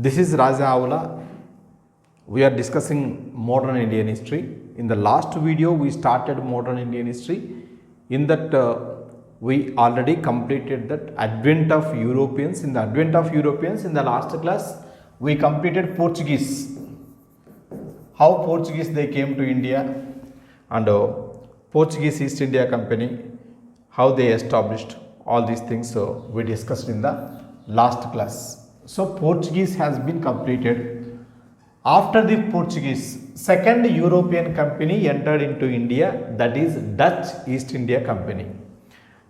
This is Raajaa Aavula. We are discussing modern Indian history. In the last video, we started modern Indian history. In that, we already completed that advent of Europeans. In the advent of Europeans, in the last class, we completed Portuguese. How Portuguese they came to India and Portuguese East India Company, how they established all these things. So we discussed in the last class. So Portuguese has been completed. After the Portuguese, second European company entered into India, that is Dutch East India Company.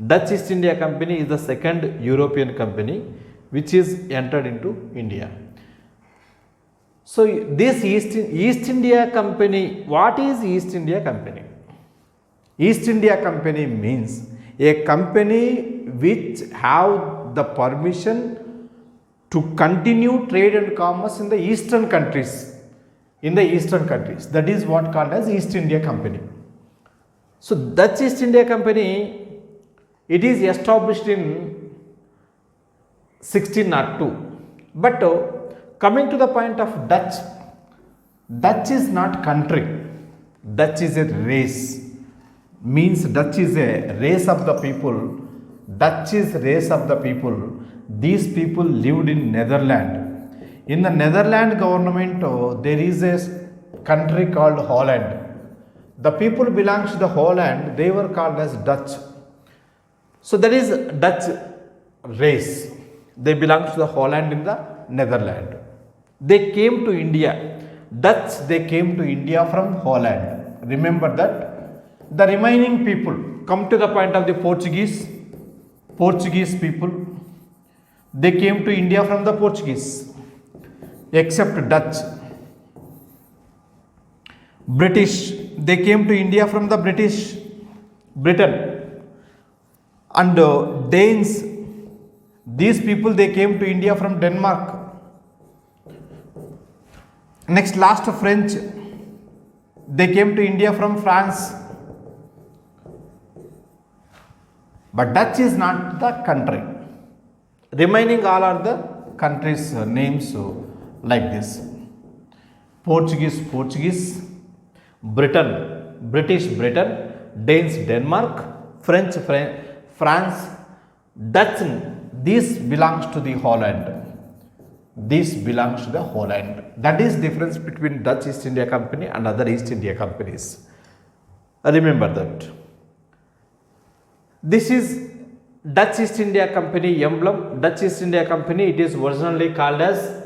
Dutch East India Company is the second European company which is entered into India. So this East India Company, what is East India Company? East India Company means a company which have the permission to continue trade and commerce in the eastern countries. That is what called as East India Company. So Dutch East India Company, it is established in 1602. But coming to the point of Dutch, Dutch is not country. Dutch is a race. Means Dutch is a race of the people. Dutch is race of the people. These people lived in Netherlands. In the Netherlands government, there is a country called Holland. The people belongs to the Holland, they were called as Dutch. So that is Dutch race. They belong to the Holland in the Netherlands. They came to India. Dutch, they came to India from Holland. Remember that. The remaining people, come to the point of the Portuguese people. They came to India from the Portuguese, except Dutch. British, they came to India from the Britain. And Danes, these people, they came to India from Denmark. Next, last French, they came to India from France. But Dutch is not the country. Remaining all are the countries' names like this. Portuguese, British, Danes, Denmark, French, France, Dutch, this belongs to the Holland. That is difference between Dutch East India Company and other East India companies. Remember that. This is Dutch East India Company emblem. Dutch East India Company, it is originally called as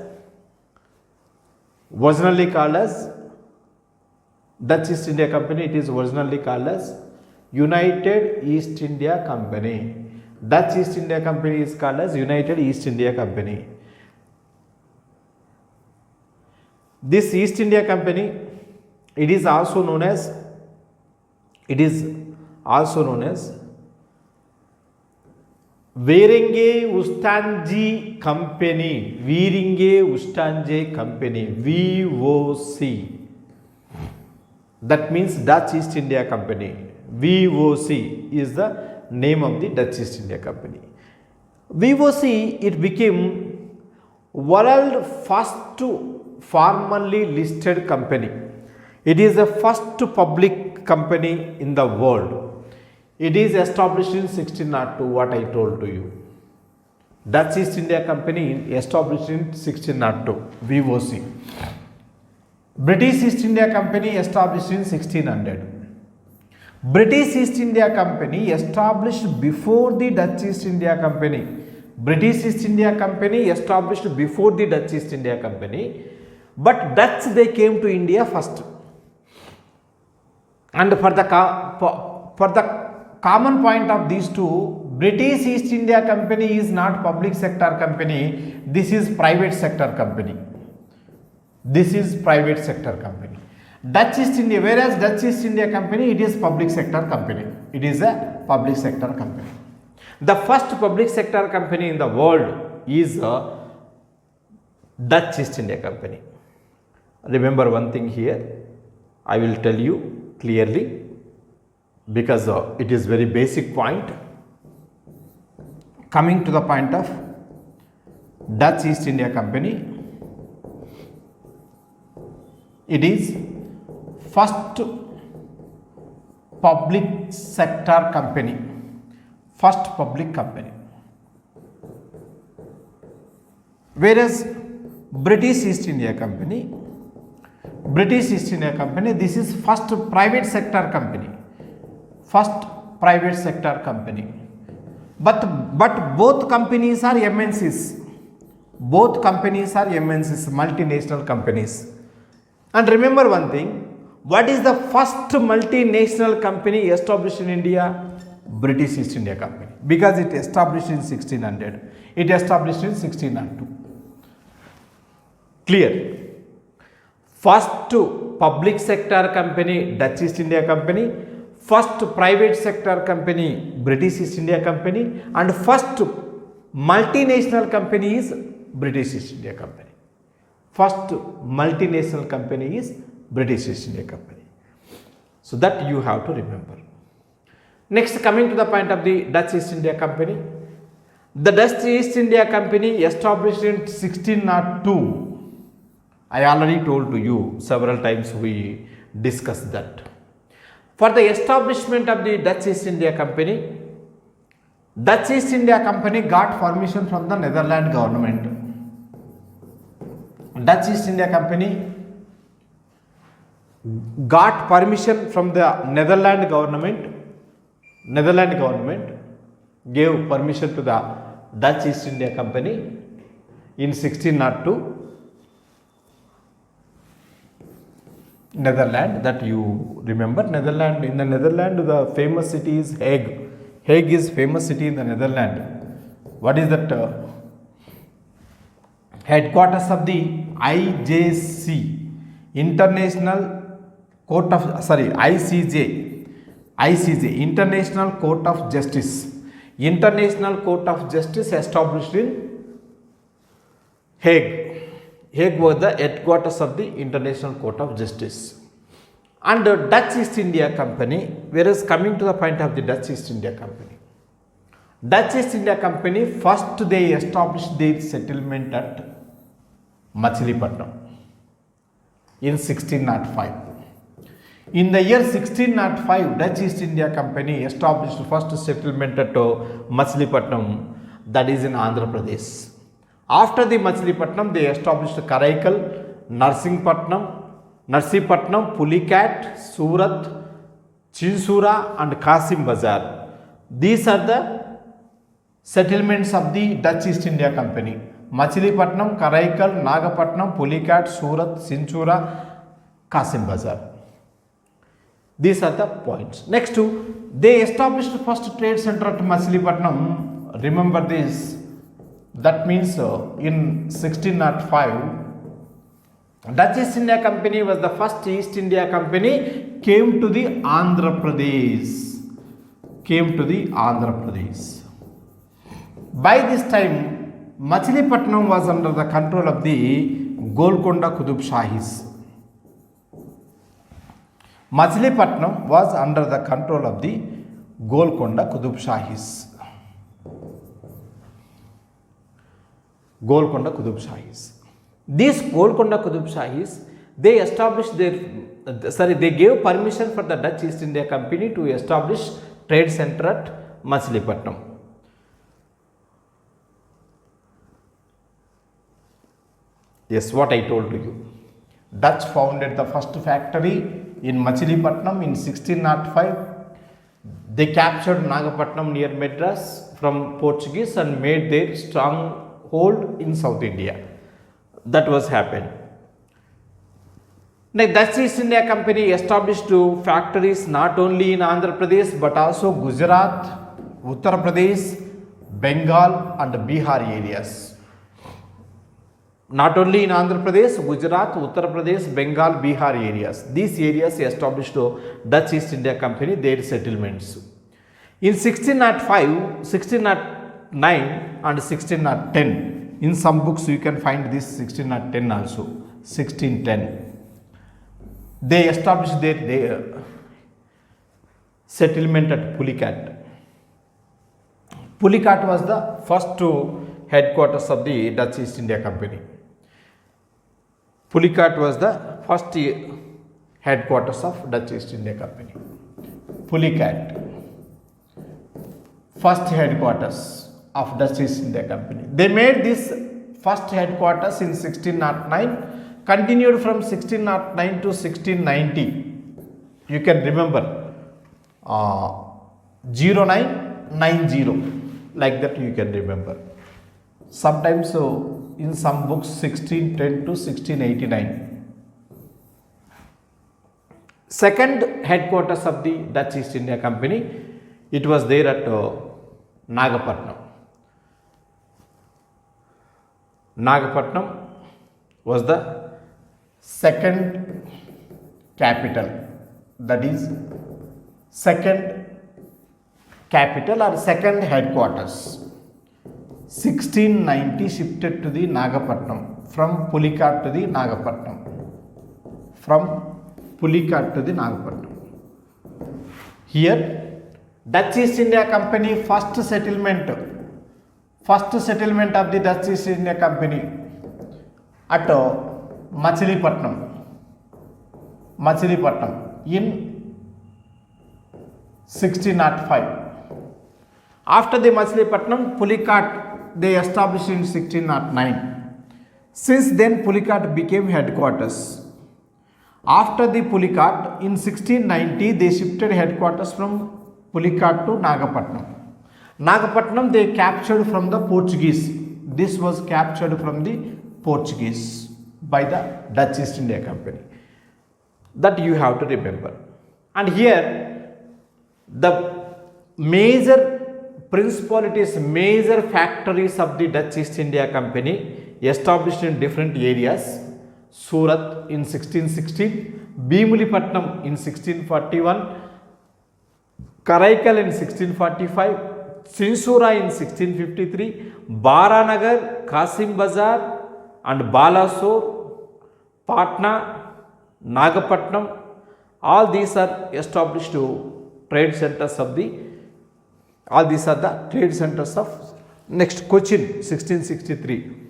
Dutch East India Company, it is originally called as United East India Company. Dutch East India Company is called as United East India Company. This East India Company, it is also known as Veeringe Ustandje Company, VOC. That means Dutch East India Company. VOC is the name of the Dutch East India Company. VOC, it became world first formally listed company. It is the first public company in the world. It is established in 1602, what I told to you. Dutch East India Company established in 1602, VOC. British East India Company established in 1600. British East India Company established before the Dutch East India Company. British East India Company established before the Dutch East India Company. But Dutch, they came to India first. And for the common point of these two, British East India Company is not public sector company. This is private sector company. Dutch East India, whereas Dutch East India Company, it is public sector company. The first public sector company in the world is Dutch East India Company. Remember one thing here, I will tell you clearly, because it is very basic point. Coming to the point of Dutch East India Company, It is first public sector company. First public company. Whereas British East India Company, this is first private sector company. First private sector company. But both companies are MNCs. Both companies are MNCs, multinational companies. And remember one thing, what is the first multinational company established in India? British East India Company. Because it established in 1600. It established in 1602. Clear? First public sector company, Dutch East India Company. First private sector company, British East India Company. And first multinational company is British East India Company. First multinational company is British East India Company. So that you have to remember. Next, coming to the point of the Dutch East India Company. The Dutch East India Company established in 1602. I already told to you several times, we discussed that. For the establishment of the Dutch East India Company, Dutch East India Company got permission from the Netherlands government. Dutch East India Company got permission from the Netherlands government. Netherlands government gave permission to the Dutch East India Company in 1602. Netherlands, that you remember. Netherlands, in the Netherlands, the famous city is Hague. Hague is famous city in the Netherlands. What is that? Headquarters of the IJC, International Court of, ICJ, International Court of Justice. International Court of Justice established in Hague. Hague was the headquarters of the International Court of Justice. And the Dutch East India Company, whereas coming to the point of the Dutch East India Company. Dutch East India Company, first they established their settlement at Machilipatnam in 1605. In the year 1605, Dutch East India Company established first settlement at Machilipatnam, that is in Andhra Pradesh. After the Machilipatnam, they established Karaikal, Narsipatnam, Pulicat, Surat, Chinsura and Kasim Bazar. These are the settlements of the Dutch East India Company. Machilipatnam, Karaikal, Nagapatnam, Pulicat, Surat, Chinsura, Kasim Bazar. These are the points. Next, they established first trade center at Machilipatnam. Remember this. That means in 1605, Dutch East India Company was the first East India Company came to the Andhra Pradesh. By this time, Machilipatnam was under the control of the Golconda Qutub Shahis. Machilipatnam was under the control of the Golconda Qutub Shahis. Golconda Qutub Shahis. These Golconda Qutub Shahis, they established they gave permission for the Dutch East India Company to establish trade center at Machilipatnam. Yes, what I told to you. Dutch founded the first factory in Machilipatnam in 1605. They captured Nagapatnam near Madras from Portuguese and made their stronghold in South India. That was happened. Now, Dutch East India Company established factories not only in Andhra Pradesh but also Gujarat, Uttar Pradesh, Bengal and Bihar areas. Not only in Andhra Pradesh, Gujarat, Uttar Pradesh, Bengal, Bihar areas. These areas established Dutch East India Company their settlements. In 1605, 1609 and 1610, in some books you can find this 1610 also, 1610. They established their settlement at Pulicat. Pulicat was the first headquarters of the Dutch East India Company. Pulicat was the first headquarters of Dutch East India Company. Pulicat, first headquarters of Dutch East India Company. They made this first headquarters in 1609, continued from 1609 to 1690. You can remember 0990, like that you can remember. Sometimes in some books 1610 to 1689. Second headquarters of the Dutch East India Company, it was there at Nagapattinam. Nagapattinam was the second capital, that is second capital or second headquarters. 1690 shifted to the Nagapattinam, from Pulicat to the Nagapattinam, from Pulicat to the Nagapattinam. Here Dutch East India Company first settlement of the Dutch East India Company at Machilipatnam in 1605. After the Machilipatnam, Pulicat they established in 1609. Since then Pulicat became headquarters. After the Pulicat in 1690 they shifted headquarters from Pulicat to Nagapattinam. Nagapattinam they captured from the Portuguese. This was captured from the Portuguese by the Dutch East India Company. That you have to remember. And here the major principalities, major factories of the Dutch East India Company established in different areas. Surat in 1616, Bhimulipatnam in 1641, Karaikal in 1645, Chinsura in 1653, Baranagar, Kasim Bazar and Balasore, Patna, Nagapattinam, all these are established trade centers of the, all these are the trade centers of, next Cochin 1663.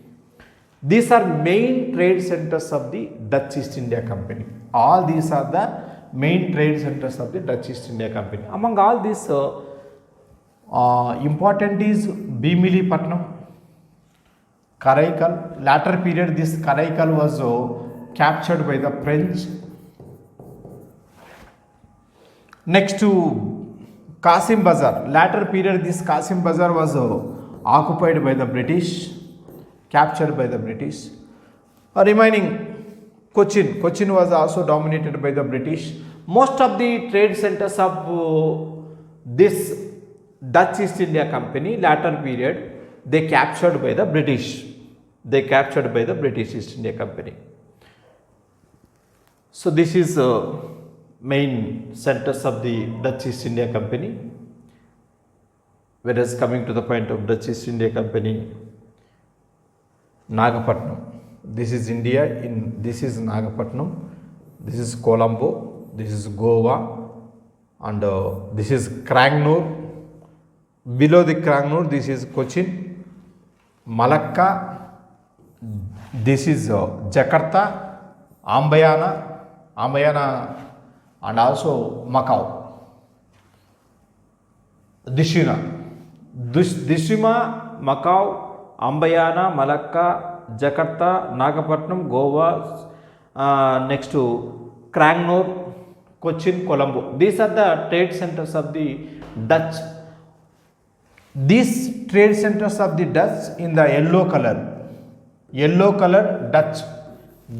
These are main trade centers of the Dutch East India Company. All these are the main trade centers of the Dutch East India Company. Among all these important is Bhimulipatnam, Karaikal. Later period this Karaikal was captured by the French. Next to Kasim Bazar. Later period this Kasim Bazar was occupied by the British, captured by the British. Remaining Cochin was also dominated by the British. Most of the trade centers of this Dutch East India Company later period they captured by the British. They captured by the British East India Company. So this is main centers of the Dutch East India Company. Whereas coming to the point of Dutch East India Company, Nagapattinam. This is India. This is Nagapattinam. This is Colombo. This is Goa, and this is Crangnur. Below the Crangnur, this is Cochin, Malacca. This is Jakarta, Ambayana, and also Macau. Dishima, Macau, Ambayana, Malacca, Jakarta, Nagapattinam, Goa, next to Crangnur, Cochin, Colombo. These are the trade centers of the Dutch. These trade centers of the Dutch in the yellow color Dutch,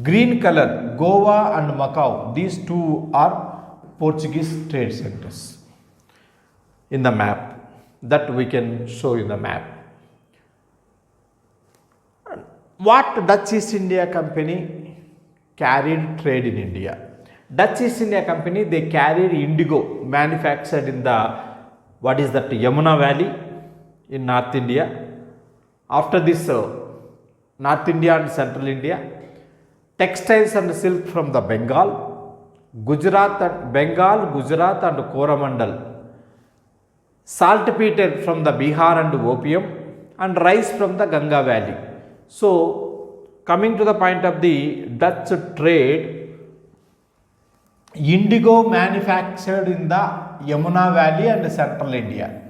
green color Goa and Macau. These two are Portuguese trade centers in the map that we can show in the map. What Dutch East India Company carried trade in India? Dutch East India Company they carried indigo manufactured in the, what is that, Yamuna Valley in North India. After this North India and Central India, textiles and silk from the Bengal, Gujarat and Coromandel, saltpeter from the Bihar and opium, and rice from the Ganga Valley. So coming to the point of the Dutch trade, indigo manufactured in the Yamuna Valley and central India.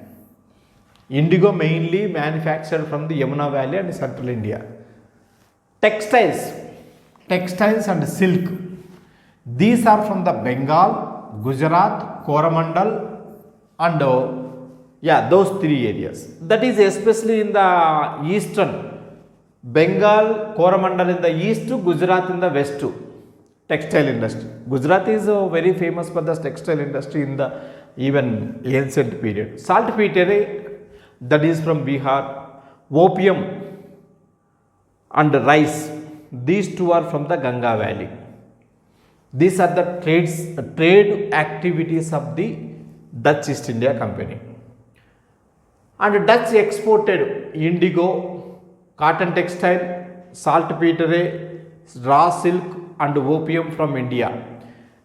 Indigo mainly manufactured from the Yamuna Valley and central India. Textiles and silk. These are from the Bengal, Gujarat, Coromandel and those three areas. That is especially in the eastern. Bengal, Coromandel in the east, Gujarat in the west. Textile industry. Gujarat is very famous for the textile industry in the even ancient period. Saltpeter, that is from Bihar. Opium and rice, these two are from the Ganga Valley. These are the trade activities of the Dutch East India Company. And Dutch exported indigo, cotton textile, saltpeter, raw silk and opium from India.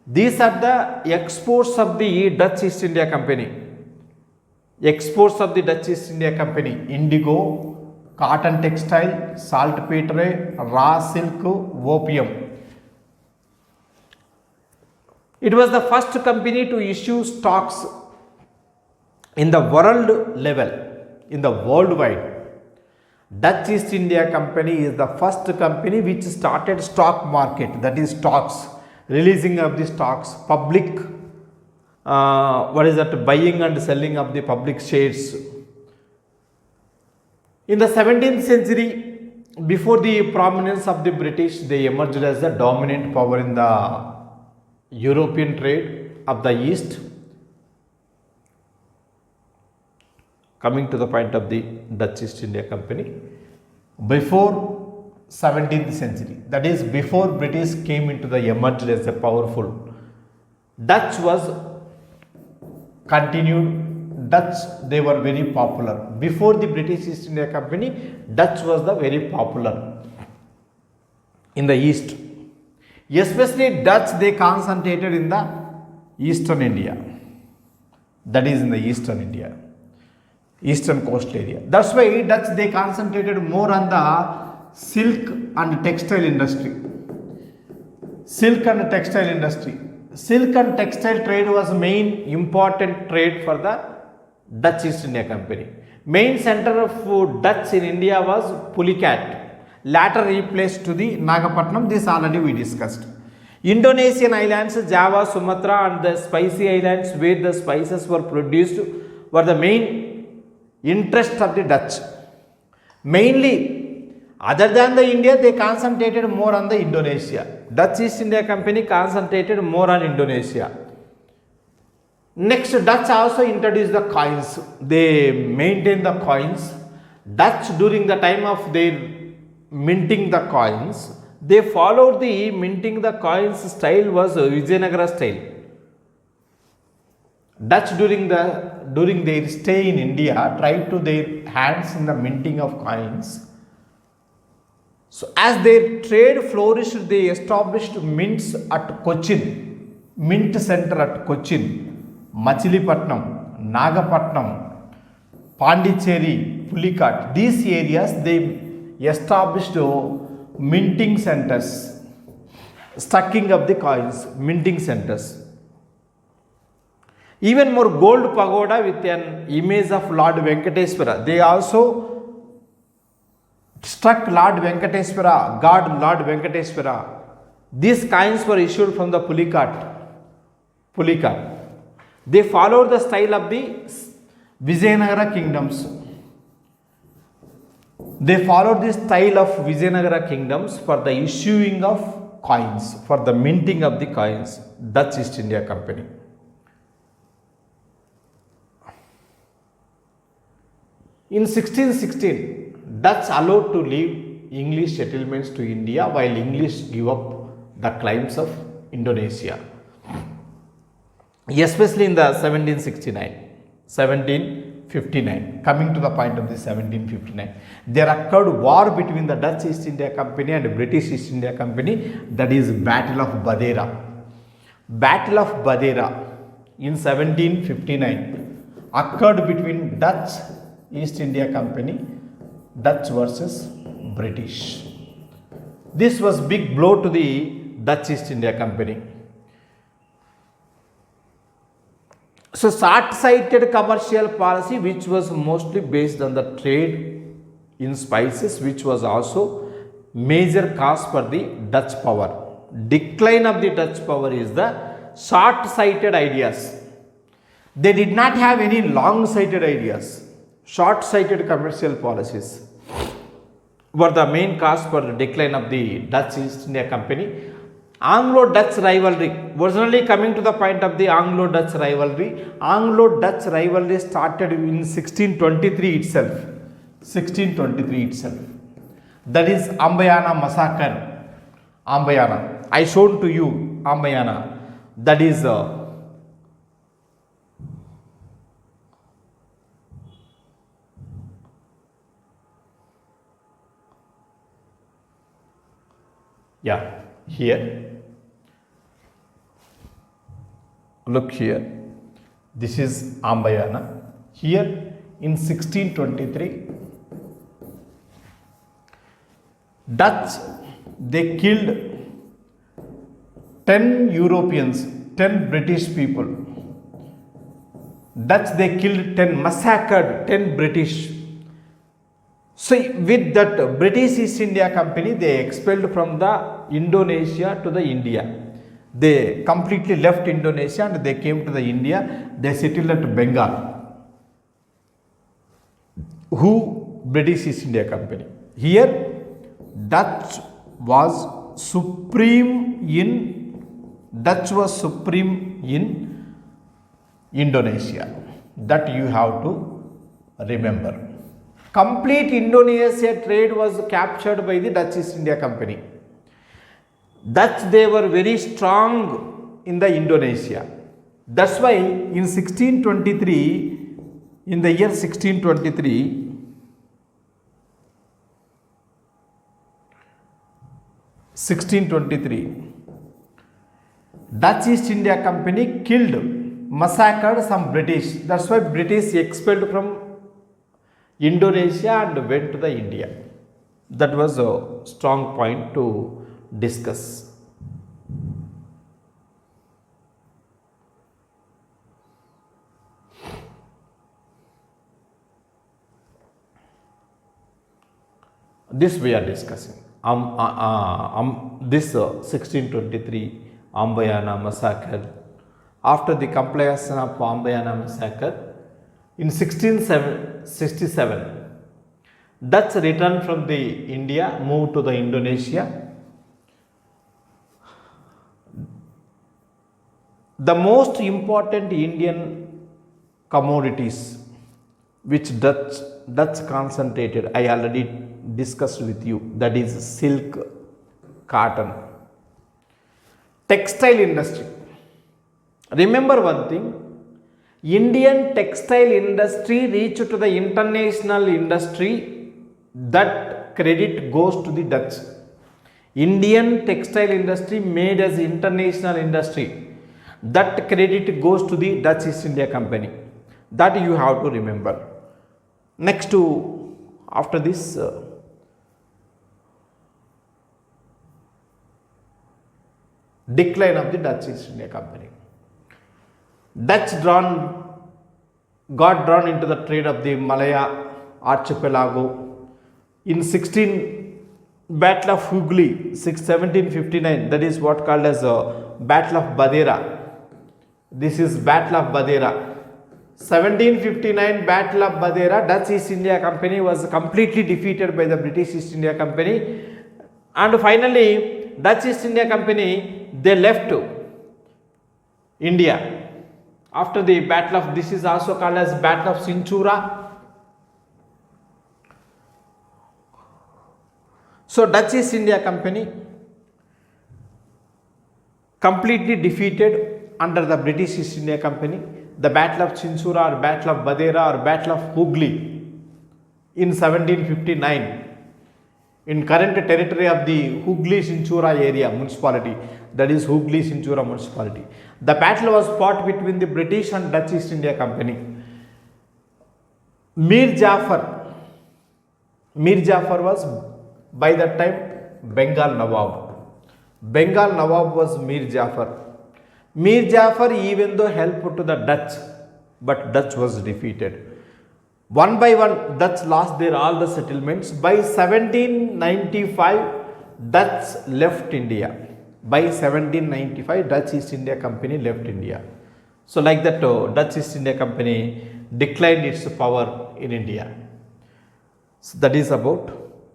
These are the exports of the Dutch East India Company. Exports of the Dutch East India Company: indigo, cotton textile, saltpeter, raw silk, opium. It was the first company to issue stocks in the world level, in the worldwide. Dutch East India Company is the first company which started stock market, that is stocks, releasing of the stocks, public, buying and selling of the public shares. In the 17th century, before the prominence of the British, they emerged as the dominant power in the European trade of the East. Coming to the point of the Dutch East India Company, before 17th century, that is before British came into the emerged as a powerful, Dutch was continued. Dutch, they were very popular. Before the British East India Company, Dutch was the very popular in the East. Especially Dutch, they concentrated in the Eastern India, that is in the Eastern India, Eastern coast area. That's why Dutch, they concentrated more on the silk and textile industry. Silk and textile industry. Silk and textile trade was main important trade for the Dutch East India Company. Main center of Dutch in India was Pulicat, later replaced to the Nagapatnam. This already we discussed. Indonesian islands, Java, Sumatra and the spicy islands where the spices were produced were the main interest of the Dutch. Mainly, other than the India, they concentrated more on the Indonesia. Dutch East India Company concentrated more on Indonesia. Next, Dutch also introduced the coins. They maintained the coins. Dutch, during the time of their minting the coins, they followed the minting the coins style was Vijayanagara style. Dutch during their stay in India tried to their hands in the minting of coins. So as their trade flourished, they established mints at Cochin, mint center at Cochin, Machilipatnam, Nagapatnam, Pondicherry, Pulicat. These areas they established minting centers, stacking of the coins, minting centers. Even more, gold pagoda with an image of Lord Venkateswara. They also struck Lord Venkateswara, God Lord Venkateswara. These coins were issued from the Pulicat. They followed the style of the Vijayanagara kingdoms. They followed the style of Vijayanagara kingdoms for the issuing of coins, for the minting of the coins, Dutch East India Company. In 1616, Dutch allowed to leave English settlements to India while English give up the claims of Indonesia. Especially in the 1759. Coming to the point of the 1759, there occurred war between the Dutch East India Company and British East India Company, that is Battle of Badera. Battle of Badera in 1759 occurred between Dutch East India Company, Dutch versus British. This was big blow to the Dutch East India Company. So short-sighted commercial policy, which was mostly based on the trade in spices, which was also major cause for the Dutch power. Decline of the Dutch power is the short-sighted ideas. They did not have any long-sighted ideas. Short-sighted commercial policies were the main cause for the decline of the Dutch East India Company. Anglo-Dutch rivalry, originally coming to the point of the Anglo-Dutch rivalry, Anglo-Dutch rivalry started in 1623 itself. 1623 itself. That is Ambayana massacre. Ambayana. I showed to you Ambayana. That is here. Look here. This is Ambayana. Here in 1623, Dutch, they killed 10 Europeans, 10 British people. Dutch, they killed 10, massacred 10 British. So with that British East India Company, they expelled from the Indonesia to the India. They completely left Indonesia and they came to the India. They settled at Bengal. Who? British East India Company. Here, Dutch was supreme in Indonesia. That you have to remember. Complete Indonesia trade was captured by the Dutch East India Company. Dutch, they were very strong in the Indonesia. That's why in 1623, in the year 1623, Dutch East India Company killed, massacred some British. That's why British expelled from Indonesia and went to the India. That was a strong point to discuss. This we are discussing. This 1623 Ambayana massacre. After the completion of Ambayana massacre, in 1667, Dutch returned from the India, moved to the Indonesia. The most important Indian commodities which Dutch concentrated, I already discussed with you, that is silk, cotton, textile industry. Remember one thing, Indian textile industry reached to the international industry, that credit goes to the Dutch. Indian textile industry made as international industry, that credit goes to the Dutch East India Company. That you have to remember. Next to, after this, decline of the Dutch East India Company. Dutch got drawn into the trade of the Malaya archipelago. In Battle of Hooghly, 1759, that is what called as Battle of Badera. This is Battle of Badera. 1759 Battle of Badera, Dutch East India Company was completely defeated by the British East India Company, and finally Dutch East India Company, they left India. After the battle of, this is also called as Battle of Cinchura. So Dutch East India Company completely defeated under the British East India Company. The Battle of Cinchura or Battle of Badera or Battle of Hooghly in 1759 in current territory of the Hooghly-Cinchura area municipality, that is Hooghly-Cinchura municipality. The battle was fought between the British and Dutch East India Company. Mir Jafar was by that time Bengal Nawab. Bengal Nawab was Mir Jafar. Mir Jafar even though helped to the Dutch, but Dutch was defeated. One by one, Dutch lost their all the settlements. By 1795, Dutch left India. By 1795, Dutch East India Company left India. So like that, Dutch East India Company declined its power in India. So that is about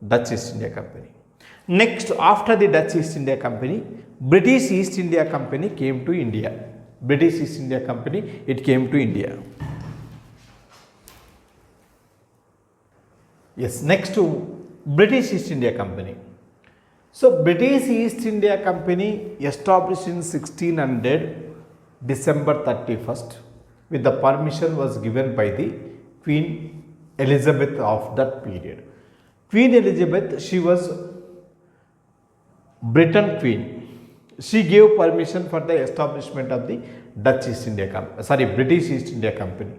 Dutch East India Company. Next, after the Dutch East India Company, British East India Company came to India. British East India Company, it came to India. Yes, next to British East India Company. So British East India Company established in 1600 December 31st with the permission was given by the Queen Elizabeth of that period. Queen Elizabeth, she was Britain Queen. She gave permission for the establishment of the Dutch East India Company, British East India Company.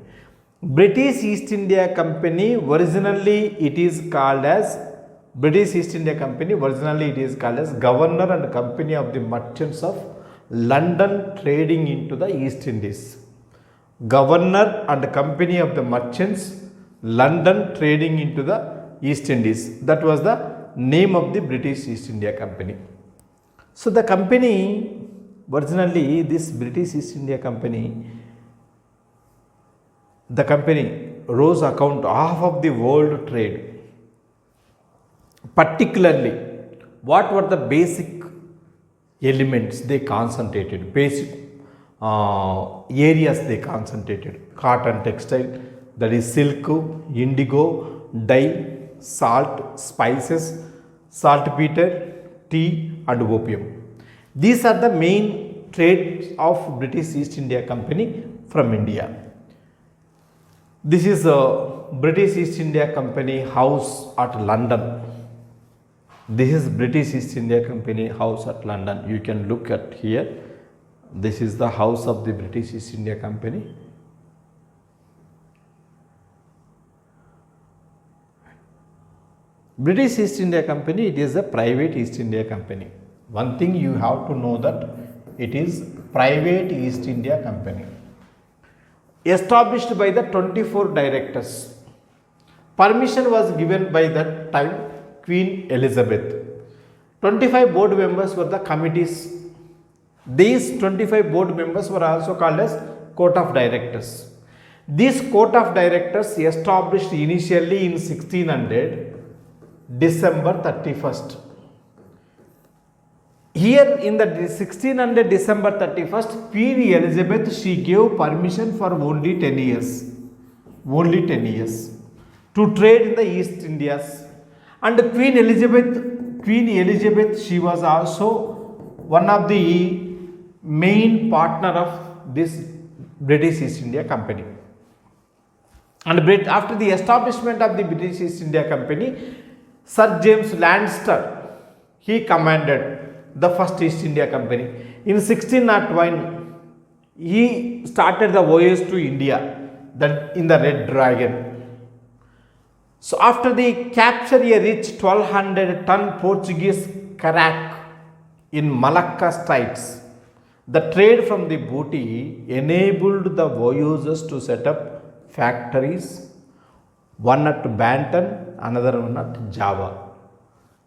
British East India Company, originally it is called as British East India Company, originally it is called as Governor and Company of the Merchants of London trading into the East Indies. Governor and Company of the Merchants, London trading into the East Indies. That was the name of the British East India Company. So the company, originally this British East India Company, the company rose account half of the world trade. Particularly, what were the basic elements they concentrated, basic areas they concentrated? Cotton textile, that is silk, indigo, dye, salt, spices, saltpeter, tea and opium. These are the main trades of British East India Company from India. This is a British East India Company house at London. This is British East India Company house at London. You can look at here. This is the house of the British East India Company. British East India Company, it is a private East India Company. One thing you have to know that it is private East India Company. Established by the 24 directors. Permission was given by that time Queen Elizabeth. 25 board members were the committees. These 25 board members were also called as Court of Directors. This Court of Directors established initially in 1600 December 31st. Here in the 1600 December 31st, Queen Elizabeth, she gave permission for only 10 years. Only 10 years to trade in the East Indias. And Queen Elizabeth, she was also one of the main partner of this British East India Company. And after the establishment of the British East India Company, Sir James Lancaster, he commanded the first East India Company. In 1601, he started the voyage to India, that in the Red Dragon. So after the capture a rich 1200-ton Portuguese carrack in Malacca Straits, the trade from the booty enabled the voyagers to set up factories, one at Banton, another one at Java.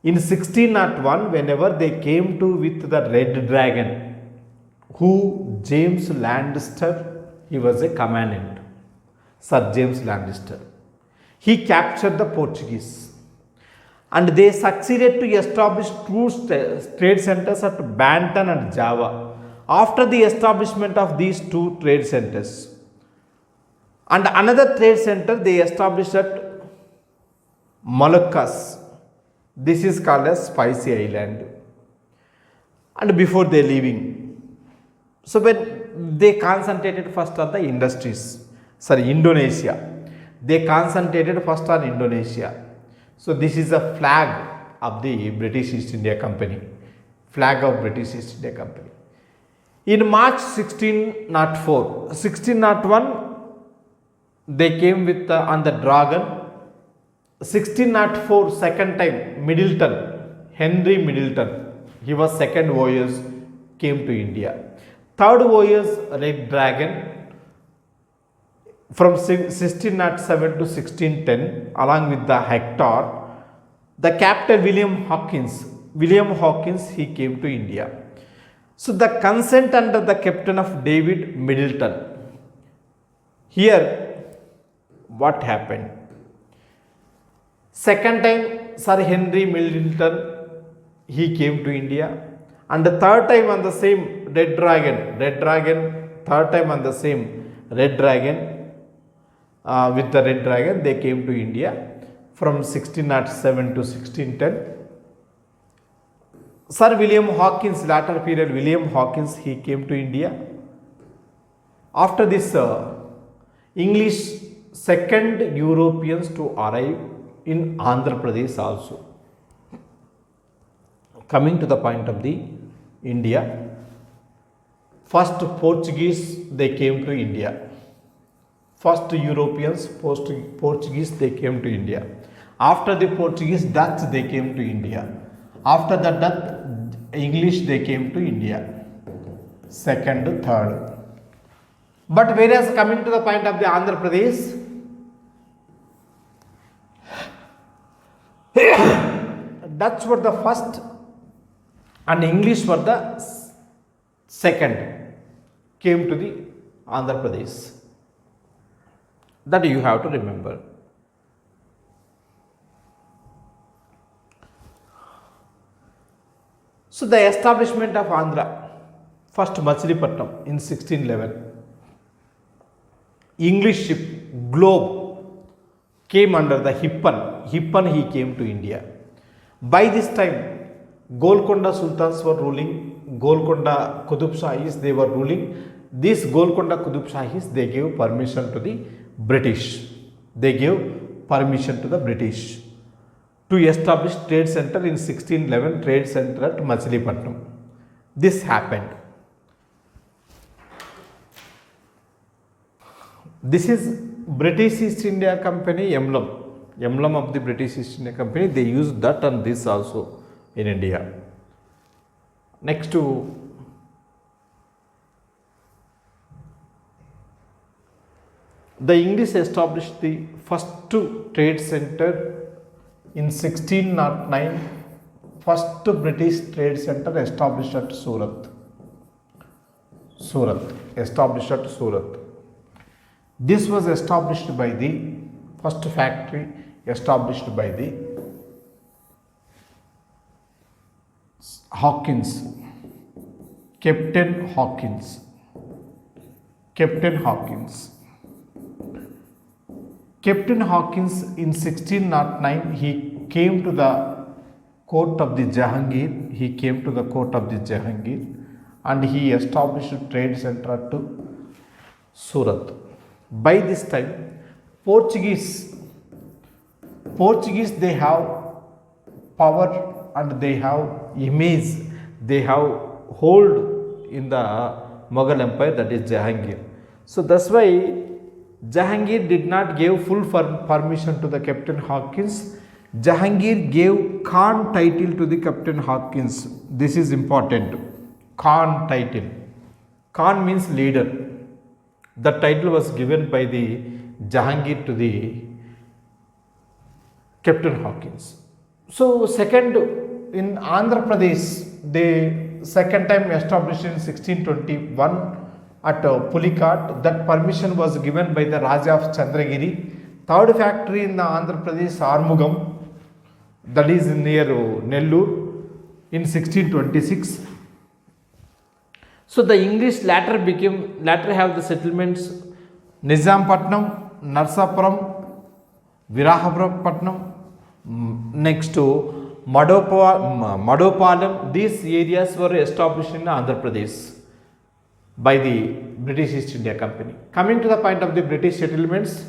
In 1601, whenever they came to with the Red Dragon, who James Lancaster, he was a commandant, Sir James Lancaster. He captured the Portuguese and they succeeded to establish two trade centers at Banton and Java. After the establishment of these two trade centers, and another trade center they established at Moluccas. This is called as Spicy Island. And before they leaving, so when they concentrated first on the industries, Indonesia. They concentrated first on Indonesia. So this is a flag of the British East India Company. Flag of British East India Company. In March 1601, they came with on the Dragon. 1604, second time, Middleton Henry Middleton. He was second voyage, came to India. Third voyage, Red Dragon, from 1607 to 1610, along with the Hector. The captain William Hawkins, he came to India. So the consent under the captain of David Middleton. Here, what happened? Second time, Sir Henry Middleton, he came to India. And the third time on the same Red Dragon, third time on the same Red Dragon, with the Red Dragon, they came to India from 1607 to 1610. Sir William Hawkins, latter period, William Hawkins, he came to India. After this, English second Europeans to arrive in Andhra Pradesh also. Coming to the point of the India, first Portuguese, they came to India. First Europeans, Portuguese, they came to India. After the Portuguese, Dutch, they came to India. After the Dutch, English, they came to India. Second, third. But whereas coming to the point of the Andhra Pradesh, Dutch were the first and English were the second, came to the Andhra Pradesh. That you have to remember. So the establishment of Andhra, first Machilipatnam in 1611. English ship Globe came under the Hippan. He came to India. By this time, Golconda Sultans were ruling. Golconda Qutub Shahis, they were ruling. These Golconda Qutub Shahis, they gave permission to the British. They gave permission to the British to establish trade center in 1611, trade center at Machilipatnam. This happened. This is British East India Company emblem of the British East India Company. They used that and this also in India. Next to the English established the first trade center in 1609. First British trade center established at Surat. Established at Surat. This was established by the first factory established by the Hawkins, Captain Hawkins. Captain Hawkins in 1609, he came to the court of the Jahangir. And he established a trade center at Surat. By this time, Portuguese, they have power and they have image, they have hold in the Mughal Empire, that is Jahangir. So that's why Jahangir did not give full permission to the Captain Hawkins. Jahangir gave Khan title to the Captain Hawkins. This is important. Khan title. Khan means leader. The title was given by the Jahangir to the Captain Hawkins. So second, in Andhra Pradesh, they second time established in 1621 at Pulicat. That permission was given by the Raajaa of Chandragiri. Third factory in the Andhra Pradesh, Armugam, that is near Nellore, in 1626. So the English later have the settlements Nizampatnam, Narsapuram, Virahapuram, next to Madopalam. These areas were established in Andhra Pradesh by the British East India Company. Coming to the point of the British settlements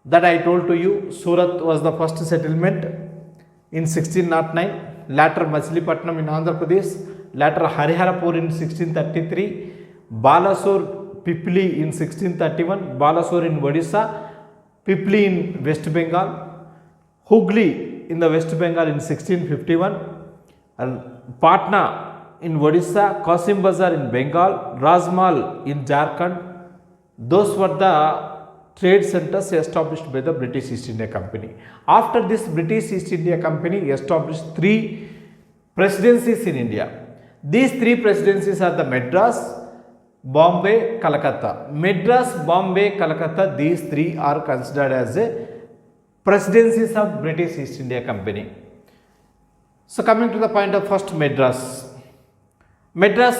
that I told to you, Surat was the first settlement in 1609, later Machilipatnam in Andhra Pradesh, later Hariharapur in 1633, Balasore, Pipli in 1631, Balasore in Odisha, Pipli in West Bengal, Hooghly in the West Bengal in 1651, Patna in Odisha, Qasim Bazar in Bengal, Rajmal in Jharkhand. Those were the trade centers established by the British East India Company. After this, British East India Company established 3 presidencies in India. These 3 presidencies are the Madras, Bombay, Calcutta. Madras, Bombay, Calcutta, these 3 are considered as a presidencies of British East India Company. So coming to the point of first, Madras. Madras,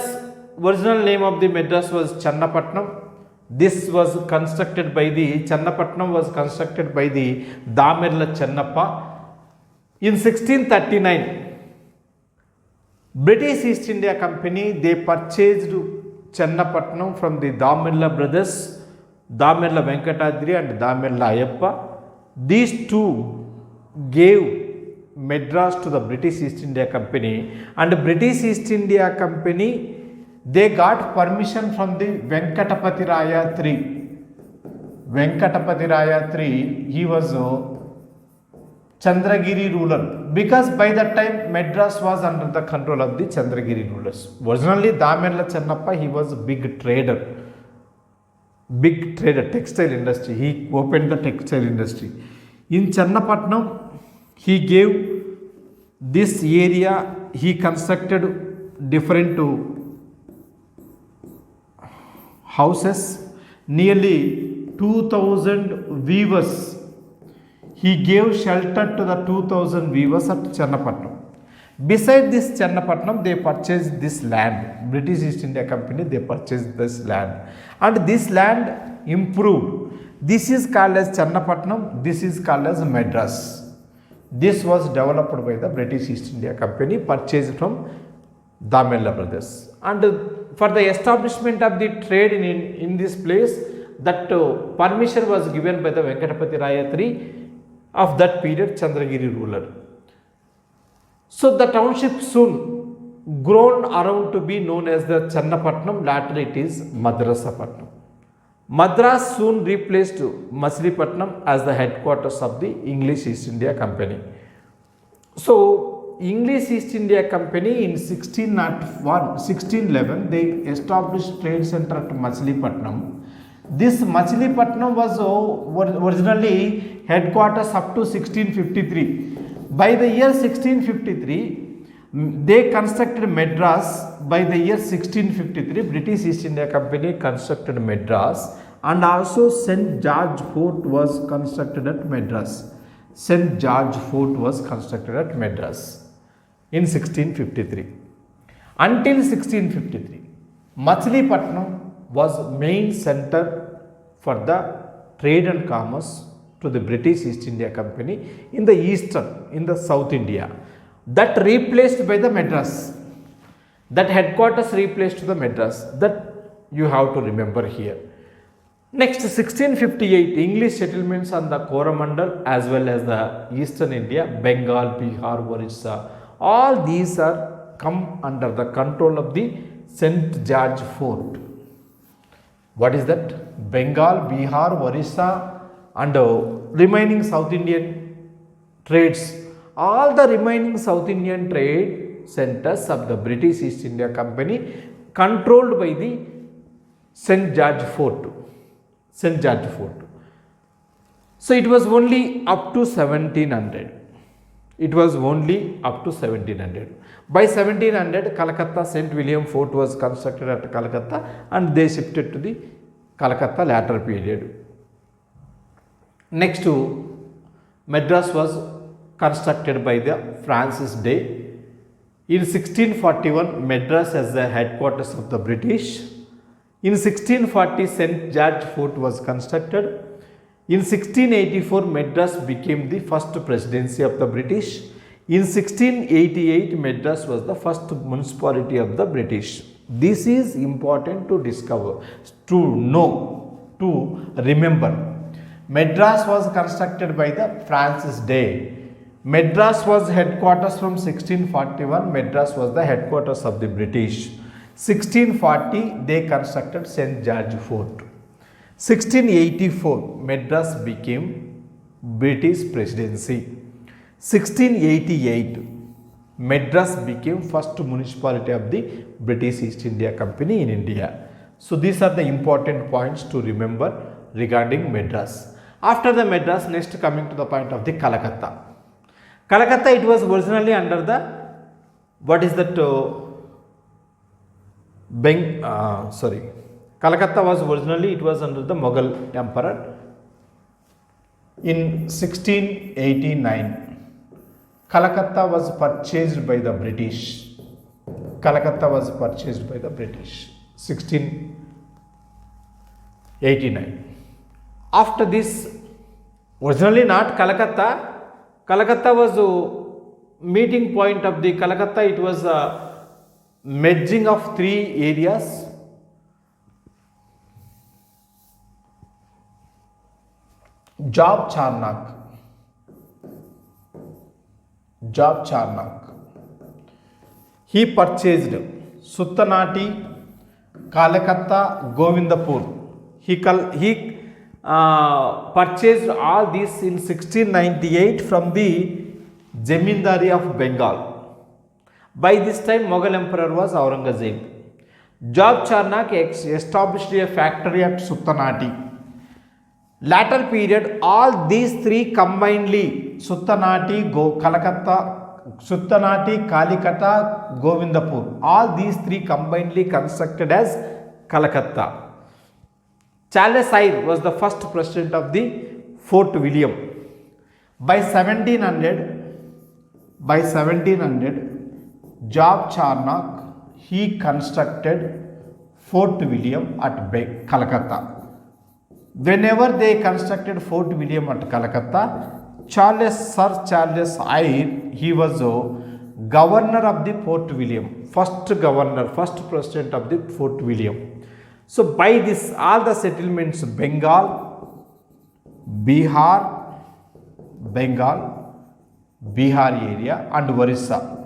original name of the Madras was Channapatnam. This was constructed by the Channapatnam was constructed by the Damirla Channappa. In 1639, British East India Company, they purchased Channapatnam from the Damirla brothers, Damirla Venkatadri and Damirla Ayappa. These 2 gave Madras to the British East India Company, and British East India Company, they got permission from the Venkatapati Raya III. Venkatapati Raya III, he was a Chandragiri ruler, because by that time Madras was under the control of the Chandragiri rulers. Originally Damirla Channappa, he was a big trader, textile industry. He opened the textile industry. In Channapatnam, he gave this area, he constructed different houses, nearly 2000 weavers. He gave shelter to the 2000 weavers at Channapatnam. Beside this Channapatnam, they purchased this land. British East India Company, they purchased this land, and this land improved. This is called as Channapatnam, this is called as Madras. This was developed by the British East India Company, purchased from Damirla brothers. And for the establishment of the trade in this place, that permission was given by the Venkatapati Raya III of that period, Chandragiri ruler. So the township soon grown around to be known as the Channapatnam, later it is Madrasapatnam. Madras soon replaced Machilipatnam as the headquarters of the English East India Company. So English East India Company in 1611, they established trade center at Machilipatnam. This Machilipatnam was originally headquarters up to 1653. By the year 1653, they constructed Madras. By the year 1653, British East India Company constructed Madras, and also St. George Fort was constructed at Madras. St. George Fort was constructed at Madras in 1653. Until 1653, Machilipatnam was main center for the trade and commerce to the British East India Company in the eastern, in the South India. That replaced by the Madras. That headquarters replaced to the Madras. That you have to remember here. Next, 1658, English settlements on the Coromandel as well as the eastern India, Bengal, Bihar, Orissa, all these are come under the control of the St. George Fort. What is that? Bengal, Bihar, Orissa and remaining South Indian trades. All the remaining South Indian trade centers of the British East India Company controlled by the St. George Fort. St. George Fort. So it was only up to 1700. It was only up to 1700. By 1700, Calcutta St. William Fort was constructed at Calcutta, and they shifted to the Calcutta later period. Next to Madras was constructed by the Francis Day. In 1641, Madras as the headquarters of the British. In 1640, St. George Fort was constructed. In 1684, Madras became the first presidency of the British. In 1688, Madras was the first municipality of the British. This is important to discover, to know, to remember. Madras was constructed by the Francis Day. Madras was headquarters from 1641. Madras was the headquarters of the British. 1640, they constructed St. George Fort. 1684, Madras became British presidency. 1688, Madras became first municipality of the British East India Company in India. So these are the important points to remember regarding Madras. After the Madras, next coming to the point of the Calcutta. Calcutta, it was originally under the, what is that, Calcutta was originally, it was under the Mughal emperor. In 1689, Calcutta was purchased by the British. Calcutta was purchased by the British. 1689. After this, originally not Calcutta. Calcutta was a meeting point of the Calcutta. It was a merging of three areas. Job Charnock. He purchased Suttanati, Calcutta, Govindapur. He purchased all these in 1698 from the Zemindari of Bengal. By this time, Mughal emperor was Aurangzeb. Job Charnock established a factory at Suttanati. Latter period, all these three combinedly, Suttanati, Calicut, Govindapur, all these three combinedly constructed as Calcutta. Charles Eyre was the first president of the Fort William. By 1700, Job Charnock, he constructed Fort William at Calcutta. Whenever they constructed Fort William at Calcutta, Sir Charles Eyre, he was a governor of the Fort William, first president of the Fort William. So by this, all the settlements, Bengal, Bihar area and Orissa.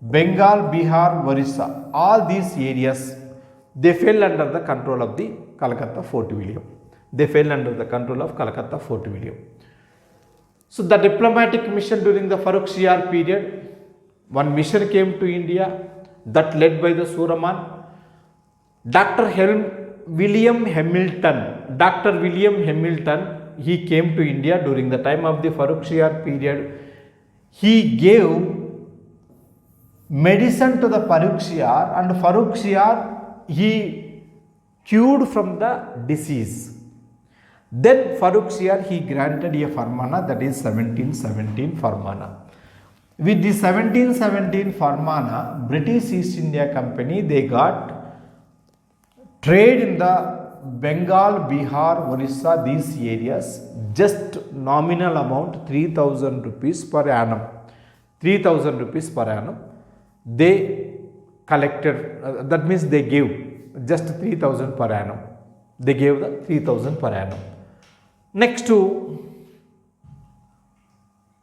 Bengal, Bihar, Orissa, all these areas, they fell under the control of the Calcutta Fort William. So the diplomatic mission during the Farrukh Shiar period, one mission came to India, that led by the Suraman. Dr. William Hamilton, he came to India during the time of the Farrukh Shiar period. He gave medicine to the Farrukh Shiar, and Farrukh Shiar, he cured from the disease. Then Farrukh Shiar, he granted a farmana, that is 1717 farmana. With the 1717 farmana, British East India Company, they got trade in the Bengal, Bihar, Orissa, these areas, just nominal amount 3,000 rupees per annum. 3,000 rupees per annum. They collected, that means they gave just 3,000 per annum. They gave the 3,000 per annum. Next to,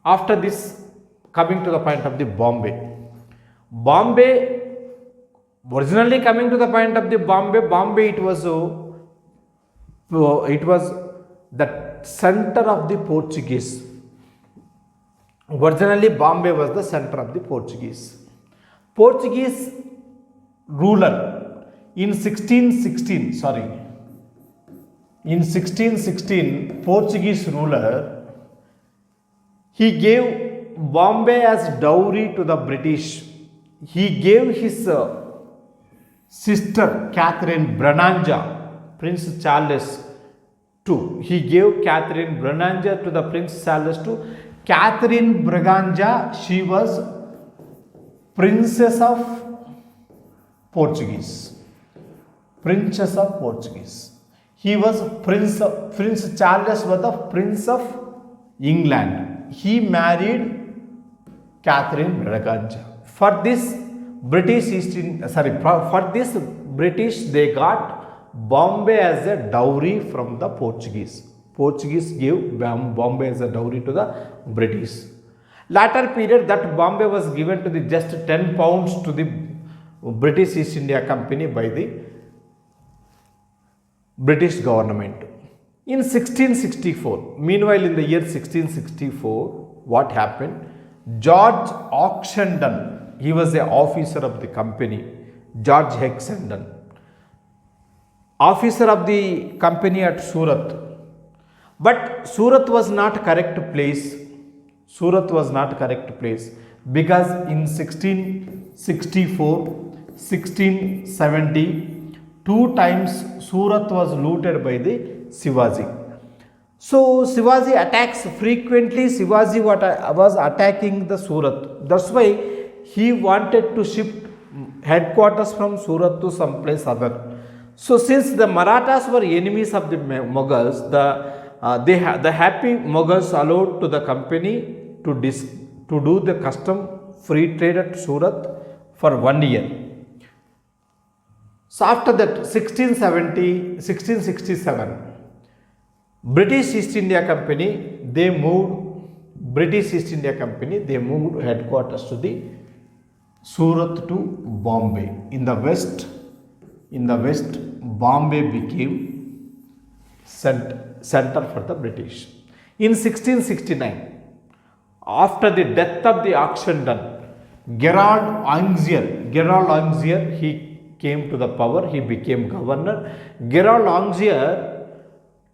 after this, coming to the point of the Bombay. Originally coming to the point of the Bombay, it was the center of the Portuguese. Originally, Bombay was the center of the Portuguese. Portuguese ruler in 1616, Portuguese ruler, he gave Bombay as dowry to the British. He gave his sister Catherine Brananja, Prince Charles II. He gave Catherine Brananja to the Prince Charles II. Catherine Braganza, she was Princess of Portuguese. Princess of Portuguese. He was Prince Charles was the Prince of England. He married Catherine Braganza. For this British they got Bombay as a dowry from the Portuguese. Portuguese gave Bombay as a dowry to the British. Latter period, that Bombay was given to the just 10 pounds to the British East India Company by the British government. In 1664, meanwhile in the year 1664, what happened? George Oxenden, he was the officer of the company. George Oxenden, officer of the company at Surat. But Surat was not correct place. Surat was not correct place because in 1664, 1670, two times Surat was looted by the Shivaji. So Shivaji attacks frequently. Shivaji was attacking the Surat. That's why he wanted to shift headquarters from Surat to someplace other. So since the Marathas were enemies of the Mughals, the happy Mughals allowed to the company to do the custom free trade at Surat for 1 year. So after that 1667, British East India Company, they moved headquarters to the Surat to Bombay. In the west, Bombay became center for the British. In 1669, after the death of the Oxenden, Gerald Angzier, he came to the power. He became governor. Gerald Angzier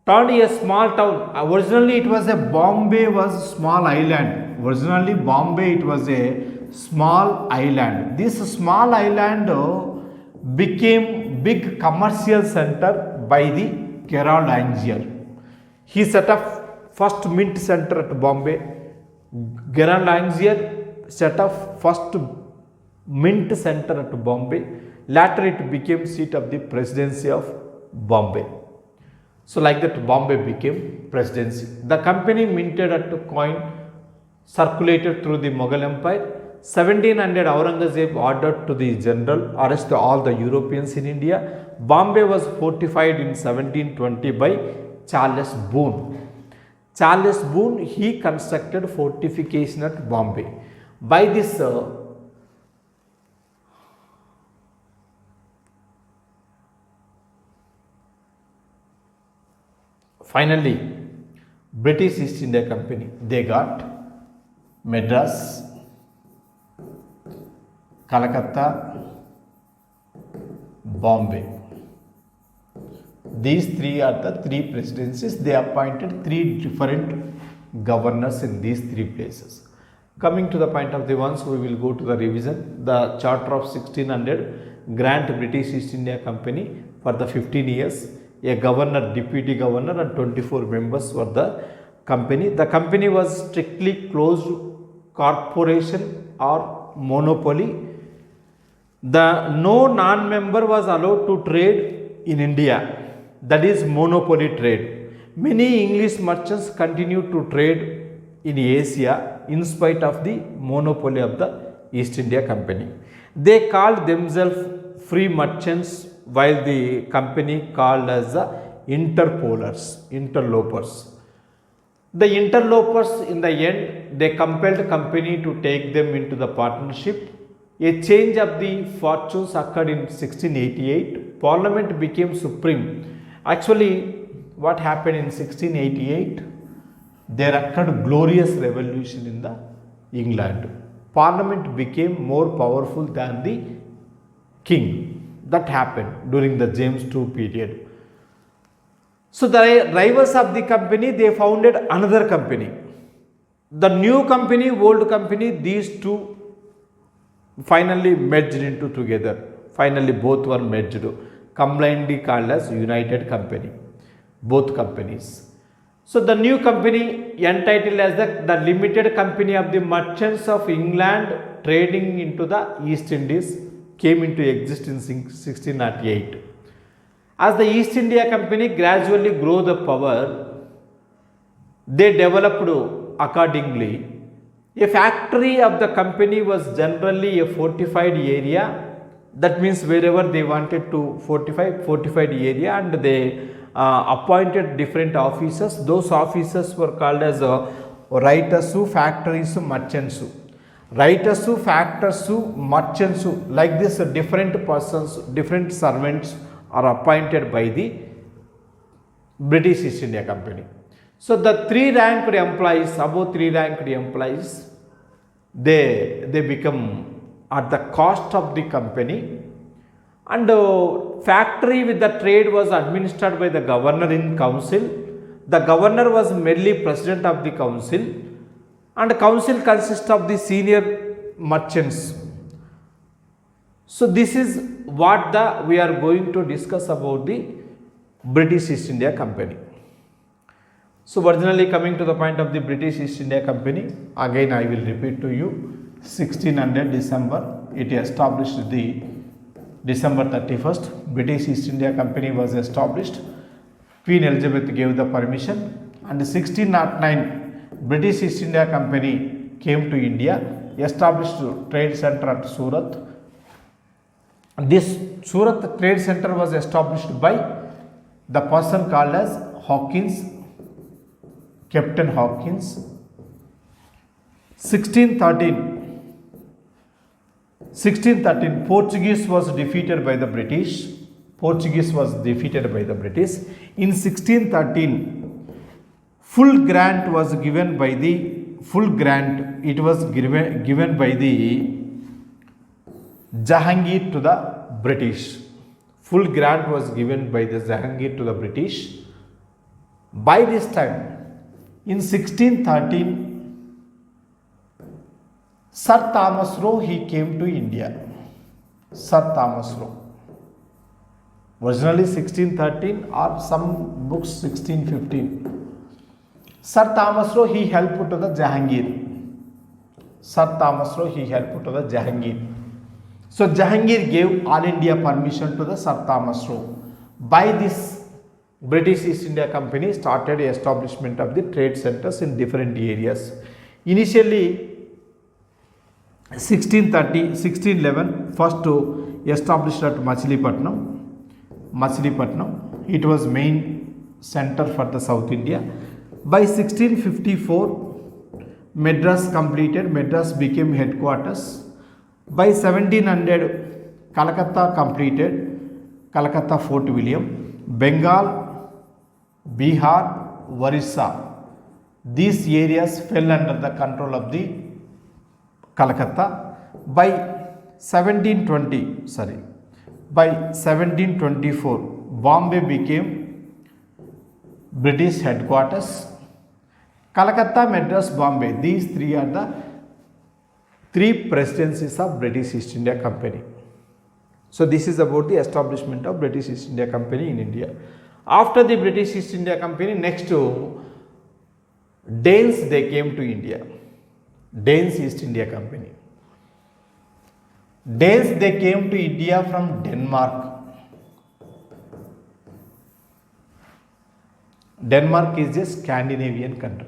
turned a small town. Originally it was a Bombay was a small island. Originally Bombay it was a small island. This small island became big commercial center by the Gerald Angzier. He set up first mint center at Bombay. Gerald Angzier set up first mint center at Bombay. Later it became seat of the presidency of Bombay. So like that Bombay became presidency. The company minted at coin circulated through the Mughal Empire. 1700 Aurangzeb ordered to the general arrest all the Europeans in India. Bombay was fortified in 1720 by Charles Boone. Charles Boone, he constructed fortification at Bombay. By this finally, British East India Company, they got Madras, Calcutta, Bombay. These three are the three presidencies. They appointed three different governors in these three places. Coming to the point of the ones, we will go to the revision. The Charter of 1600 grant British East India Company for the 15 years. A governor, deputy governor and 24 members were the company. The company was strictly closed corporation or monopoly. No non-member was allowed to trade in India. That is monopoly trade. Many English merchants continued to trade in Asia in spite of the monopoly of the East India Company. They called themselves free merchants, while the company called as the interlopers. The interlopers, in the end, they compelled the company to take them into the partnership. A change of the fortunes occurred in 1688. Parliament became supreme. Actually, what happened in 1688? There occurred glorious revolution in the England. Parliament became more powerful than the king. That happened during the James II period. So the rivals of the company, they founded another company. The new company, old company, these two finally merged into together. Finally both were merged, combinedly called as United Company. Both companies. So the new company, entitled as the Limited Company of the Merchants of England trading into the East Indies, came into existence in 1608. As the East India Company gradually grew the power, they developed accordingly. A factory of the company was generally a fortified area. That means wherever they wanted to fortified area, and they appointed different officers. Those officers were called as writers, factories, merchants. Writers, factors, merchants, like this different persons, different servants are appointed by the British East India Company. So the above three ranked employees, they become at the cost of the company, and factory with the trade was administered by the governor in council. The governor was merely president of the council, and council consists of the senior merchants. So this is what we are going to discuss about the British East India Company. So originally, coming to the point of the British East India Company, again I will repeat to you. 1600 December, it established the December 31st, British East India Company was established. Queen Elizabeth gave the permission, and 1609 British East India Company came to India, established trade center at Surat. This Surat trade center was established by the person called as Hawkins, Captain Hawkins. 1613 Portuguese was defeated by the British. Portuguese was defeated by the British. In 1613, full grant was given by the given by the Jahangir to the British. Full grant was given by the Jahangir to the British. By this time, in 1613, Sir Thomas Roe, he came to India. Sir Thomas Roe. Originally 1613, or some books 1615. Sir Thomas Roe, he helped to the Jahangir. Sir Thomas Roe, he helped to the Jahangir. So Jahangir gave all India permission to the Sir Thomas Roe. By this, British East India Company started establishment of the trade centers in different areas. Initially, 1611, first established at Machilipatnam. It was main center for the South India. By 1654, Madras completed. Madras became headquarters. By 1700, Calcutta completed. Calcutta Fort William. Bengal, Bihar, Orissa, these areas fell under the control of the Calcutta. By 1724, Bombay became British headquarters. Calcutta, Madras, Bombay, these three are the three presidencies of British East India Company. So this is about the establishment of British East India Company in India. After the British East India Company, next to Danes, they came to India. Danes East India Company. Danes, they came to India from Denmark. Denmark is a Scandinavian country.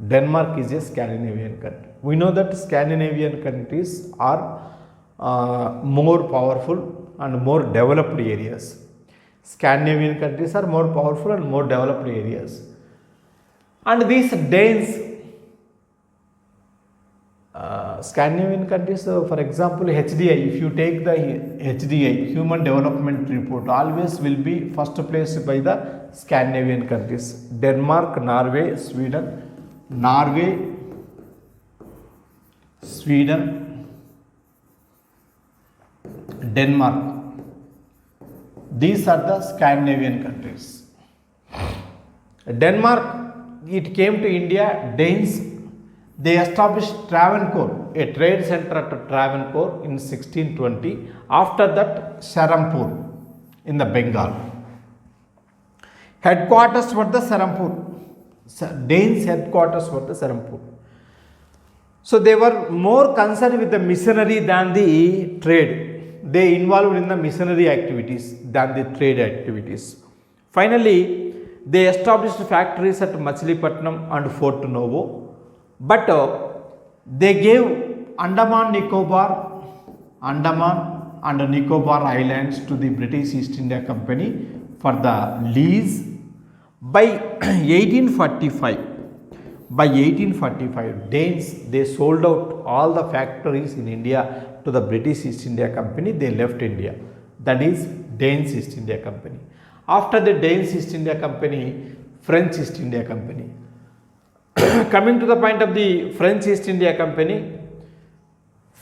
Denmark is a Scandinavian country. We know that Scandinavian countries are more powerful and more developed areas. Scandinavian countries are more powerful and more developed areas. And these Danes, Scandinavian countries, for example, HDI, if you take the HDI, Human Development Report, always will be first place by the Scandinavian countries. Denmark, Norway, Sweden, Denmark. These are the Scandinavian countries. Denmark, it came to India. Danes, they established Travancore, a trade center at Travancore in 1620. After that, Serampore in the Bengal. Headquarters were the Serampore. Danes' headquarters were the Serampore. So they were more concerned with the missionary than the trade. They involved in the missionary activities than the trade activities. Finally, they established factories at Machilipatnam and Fort Novo, but they gave Andaman and Nicobar Islands to the British East India Company for the lease. By 1845, Danes, they sold out all the factories in India to the British East India Company. They left India. That is Danes East India Company. After the Danes East India Company, French East India Company. Coming to the point of the French East India Company,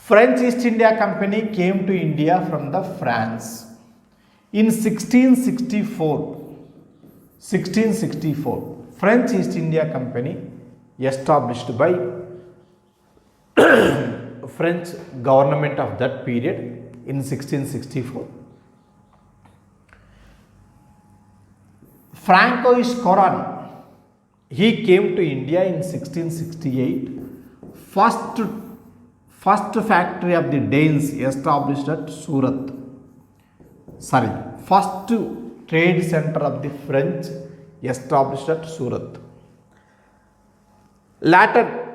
French East India Company came to India from the France in 1664. French East India Company established by French government of that period in 1664. Francois Coran, he came to India in 1668. First factory of the Danes established at Surat. First trade center of the French established at Surat. Later,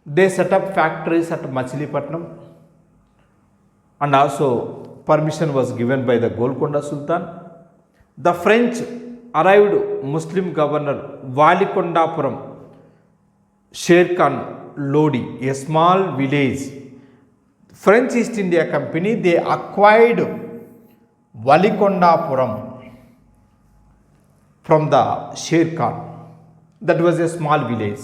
they set up factories at Machilipatnam, and also permission was given by the Golconda Sultan. The French arrived Muslim governor Valikondapuram, Sher Khan Lodi, a small village. French East India Company, they acquired Valikondapuram from the Sher Khan. That was a small village.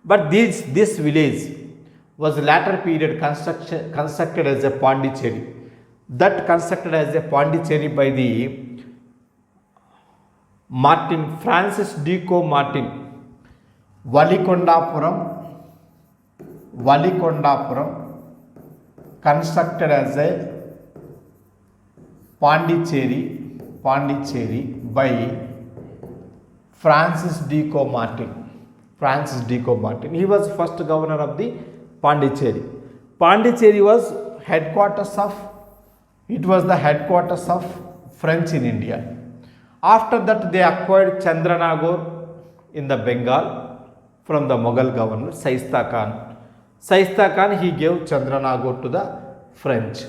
But this village was latter period constructed as a Pondicherry. That constructed as a Pondicherry by the Francis Deco Martin. Valikondapuram constructed as a Pondicherry by Francis Deco Martin. He was first governor of the Pondicherry. Pondicherry was the headquarters of French in India. After that, they acquired Chandranagore in the Bengal from the Mughal governor Shaista Khan. He gave Chandranagore to the French.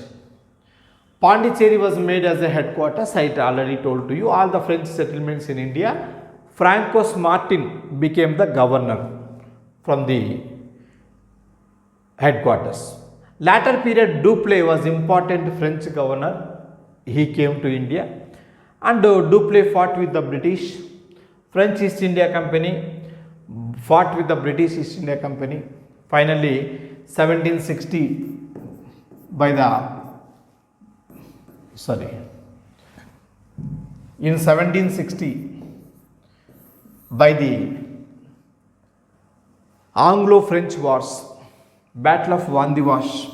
Pondicherry was made as a headquarters. I already told to you all the French settlements in India. Francois Martin became the governor from the headquarters. Latter period, Dupleix was important French governor. He came to India, and Dupleix fought with the British. French East India Company fought with the British East India Company. Finally, 1760 by the Anglo-French Wars, Battle of Vandivash,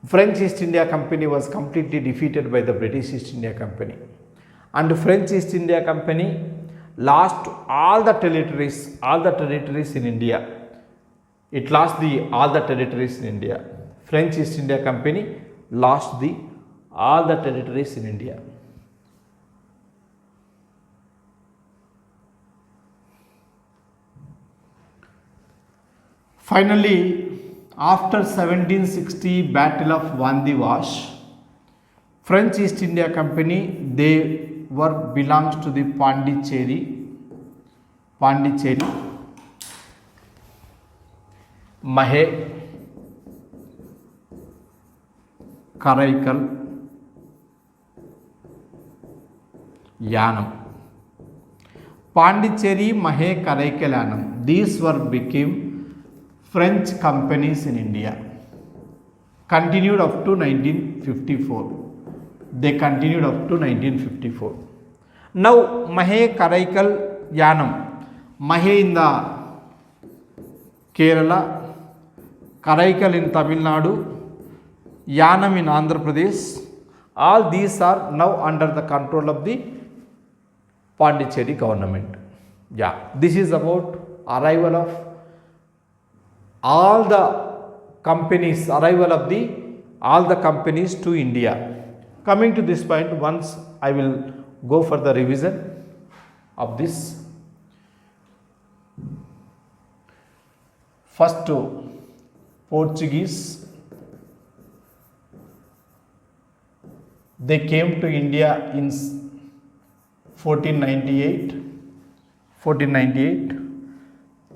French East India Company was completely defeated by the British East India Company, and French East India Company lost all the territories in India. It lost all the territories in India. French East India Company lost all the territories in India. Finally, after 1760 Battle of Vandivash, French East India Company, they belongs to the Pondicherry, Mahe, Karaikal, Yanam. Pondicherry, Mahe, Karaikal, Yanam. These became French companies in India. Continued up to 1954. They continued up to 1954. Now, Mahe, Karaikal, Yanam. Mahe in the Kerala, Karaikal in Tamil Nadu, Yanam in Andhra Pradesh. All these are now under the control of the Pondicherry government. Yeah, this is about arrival of all the companies to India. Coming to this point, once I will go for the revision of this. First, Portuguese, they came to India in 1498.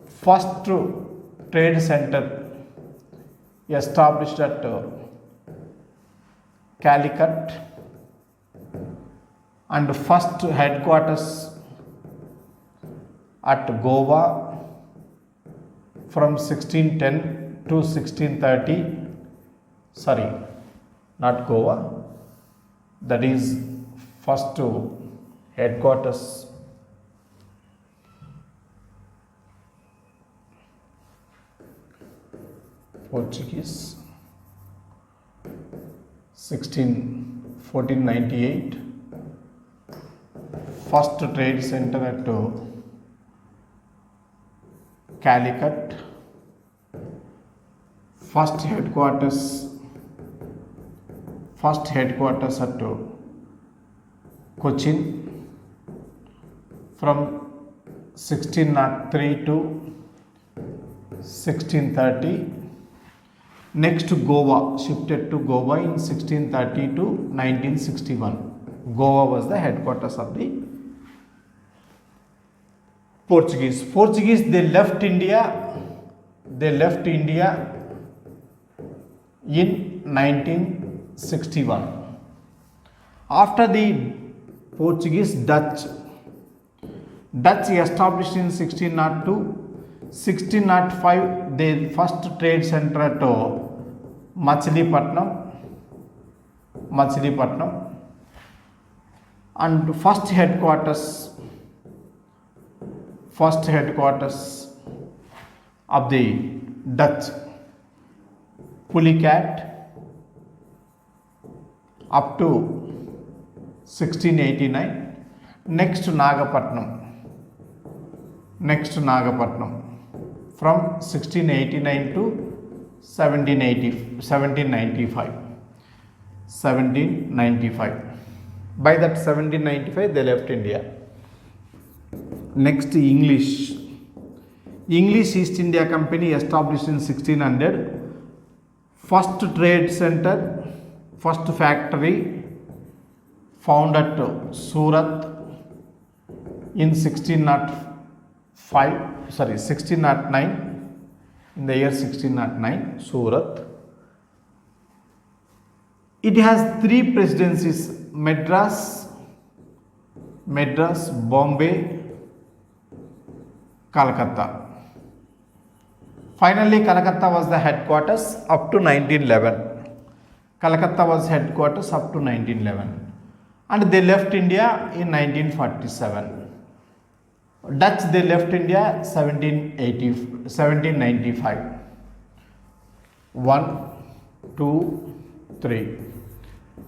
First trade center established at Calicut, and first headquarters at Goa from 1610 to 1630, sorry, not Goa, that is first headquarters Portuguese 1498, first trade center at Calicut, first headquarters at Cochin from 1603 to 1630. Next Goa, shifted to Goa in 1630 to 1961. Goa was the headquarters of the Portuguese. They left India in 1961. After the Portuguese, Dutch established in 1602. 1605, their first trade center at Machilipatnam, and first headquarters of the Dutch, Pulicat, up to 1689. Next Nagapatnam from 1689 to 1795. By that 1795 they left India. Next English East India Company established in 1600. First trade center, first factory found at Surat in 1609, in the year 1609, Surat. It has three presidencies: Madras, Bombay, Calcutta. Finally, Calcutta was the headquarters up to 1911. And they left India in 1947. Dutch, they left India 1795. 1, 2, 3.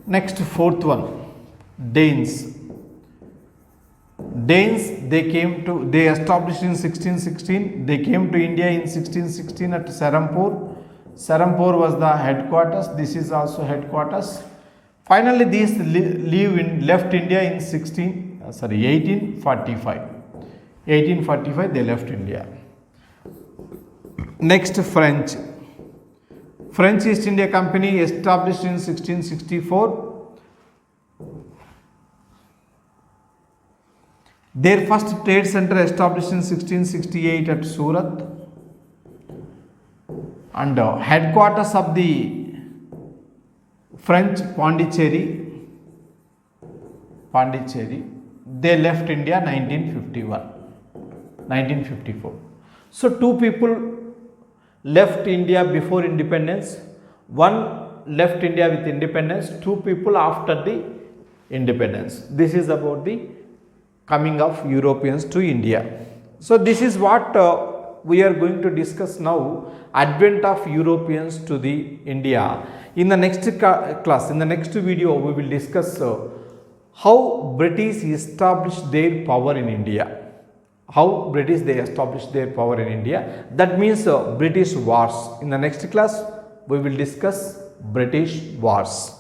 Next, fourth one, Danes, they established in 1616. They came to India in 1616 at Serampore. Serampore was the headquarters. This is also headquarters. Finally, these left India in 1845. 1845 they left India. Next, French East India Company established in 1664. Their first trade center established in 1668 at Surat, and headquarters of the French, Pondicherry. They left India 1954. So two people left India before independence, one left India with independence, two people after the independence. This is about the coming of Europeans to India. So this is what we are going to discuss now, advent of Europeans to the India. In the next class, in the next video, we will discuss how British established their power in India. That means British wars. In the next class, we will discuss British wars.